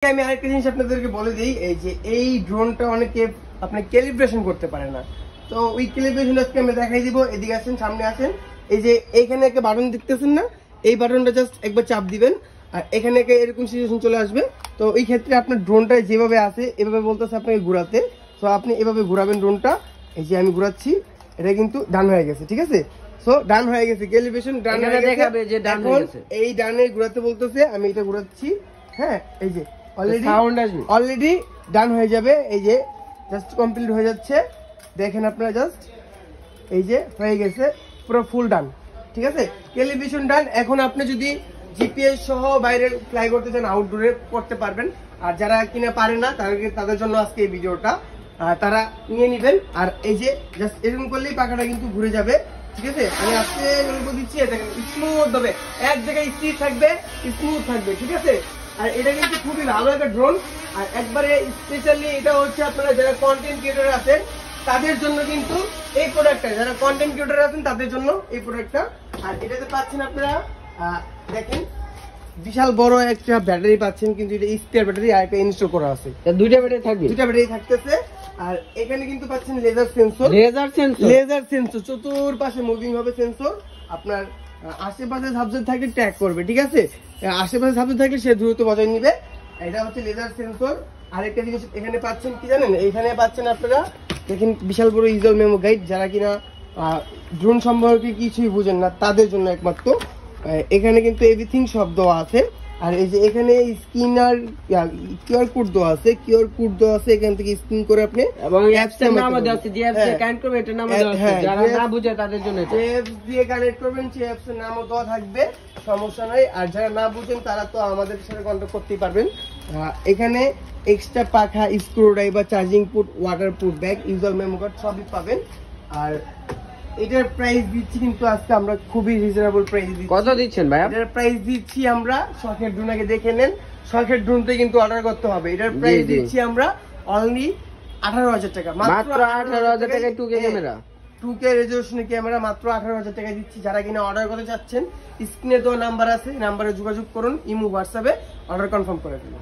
আমি আরেকটা জিনিস আপনাদেরকে বলে দিই, এই যে এই ড্রোনটা অনেকে আপনি ক্যালিব্রেশন করতে পারে না, তো ওই ক্যালিব্রেশন আজকে আমি দেখাই দিব। এদিকে আসেন, সামনে আসেন। এই যে এইখানে একটা বাটন দেখতেছেন না, এই বাটনটা জাস্ট একবার চাপ দিবেন আর এখানে এরকম সিচুয়েশন চলে আসবে। তো এই ক্ষেত্রে আপনার ড্রোনটা যেভাবে আছে এভাবে বলতেছে আপনাকে ঘোরাতে, তো আপনি এভাবে ঘোরাবেন ড্রোনটা। এই যে আমি ঘোরাচ্ছি, এটা কিন্তু ডান হয়ে গেছে, ঠিক আছে? সো ডান হয়ে গেছে, ক্যালিব্রেশন ডান হয়ে গেছে। এই ডানে ঘোরাতে বলতেছে, আমি এটা ঘোরাচ্ছি। হ্যাঁ, এই যে অলরেডি ডান হয়ে যাবে। এই যে জাস্ট কমপ্লিট হয়ে যাচ্ছে, দেখেন আপনারা জাস্ট এই যে হয়ে গেছে, পুরো ফুল ডান, ঠিক আছে? ক্যালিব্রেশন ডান। এখন আপনি যদি জিপিএস সহ বাইরে ফ্লাই করতে চান, আউটডোরে করতে পারবেন। আর যারা কিনা পারে না তাদের জন্য আজকে এই ভিডিওটা, তারা নিয়ে নেবেন। আর এই যে জাস্ট এরকম করলেই পাখাটা কিন্তু ঘুরে যাবে, ঠিক আছে? আমি আজকে দিচ্ছি, দেখেন স্মুথ হবে, এক জায়গায় স্থির থাকবে, স্মুথ থাকবে, ঠিক আছে? আর এটা কিন্তু খুবই ভালো একটা ড্রোন। আর একবারে স্পেশালি এটা হচ্ছে আপনারা যারা কন্টেন্ট ক্রিয়েটর আছেন তাদের জন্য কিন্তু এই প্রোডাক্টটা, যারা কন্টেন্ট ক্রিয়েটর আছেন তাদের জন্য এই প্রোডাক্টটা। আর এটাতে পাচ্ছেন আপনারা দেখেন বিশাল বড় একটা ব্যাটারি পাচ্ছেন, কিন্তু এটা স্পেয়ার ব্যাটারি আর একটা ইনস্টল করা আছে। দুইটা ব্যাটারি থাকবে, দুইটা ব্যাটারি থাকতেছে। আর এখানে কিন্তু পাচ্ছেন লেজার সেন্সর, চতুর্পাশে মুভিং হবে সেন্সর। আপনার আশেপাশে সাবজেক্ট থাকলে ট্র্যাক করবে, ঠিক আছে? আশেপাশে সাবজেক্ট থাকলে সে দ্রুত বজায় নিবে। এটা হচ্ছে লেজার সেন্সর। আরেকটা জিনিস এখানে পাচ্ছেন কি জানেন, এখানে পাচ্ছেন আপনারা দেখেন বিশাল বড় ইউজার মেমো গাইড। যারা কিনা ড্রোন সম্পর্কে কিছুই বুঝেন না তাদের জন্য একমাত্র। এখানে কিন্তু এভরিথিং সব দেওয়া আছে। আর এই যে এখানে স্ক্যানার কিউআর কোড দেওয়া আছে, এখান থেকে স্ক্যান করে আপনি এবং অ্যাপস এর নাম দেওয়া আছে, যে অ্যাপস দিয়ে কানেক্ট করবে এটার নাম দেওয়া আছে, যারা না বুঝে তাদের জন্য এটা অ্যাপস দিয়ে কানেক্ট করবেন, সেই অ্যাপস এর নামও দেওয়া থাকবে, সমস্যা নাই। আর যারা না বুঝেন তারা তো আমাদের সাথে কন্টাক্ট করতেই পারবেন। এখানে এক্সট্রা পাখা, screw driver, charging port, waterproof bag, user memo card সবই পাবেন। আর এটার প্রাইস দিচ্ছি কিন্তু আজকে আমরা খুবই রিজনেবল প্রাইস দিচ্ছি। কত দিচ্ছেন ভাই? এটার প্রাইস দিচ্ছি আমরা, শখের ড্রোন আগে দেখে নেন, শখের ড্রোনতে কিন্তু অর্ডার করতে হবে। এটার প্রাইস দিচ্ছি আমরা অনলি 18,000 টাকা, মাত্র 18,000 টাকায় 2K ক্যামেরা, 2K রেজোলিউশনের ক্যামেরা মাত্র 18,000 টাকা দিচ্ছি। যারা কিনা অর্ডার করতে চাচ্ছেন, স্ক্রিনে তো নাম্বার আছে, নাম্বারে যোগাযোগ করুন, ইমো হোয়াটসঅ্যাপে অর্ডার কনফার্ম করে দিন।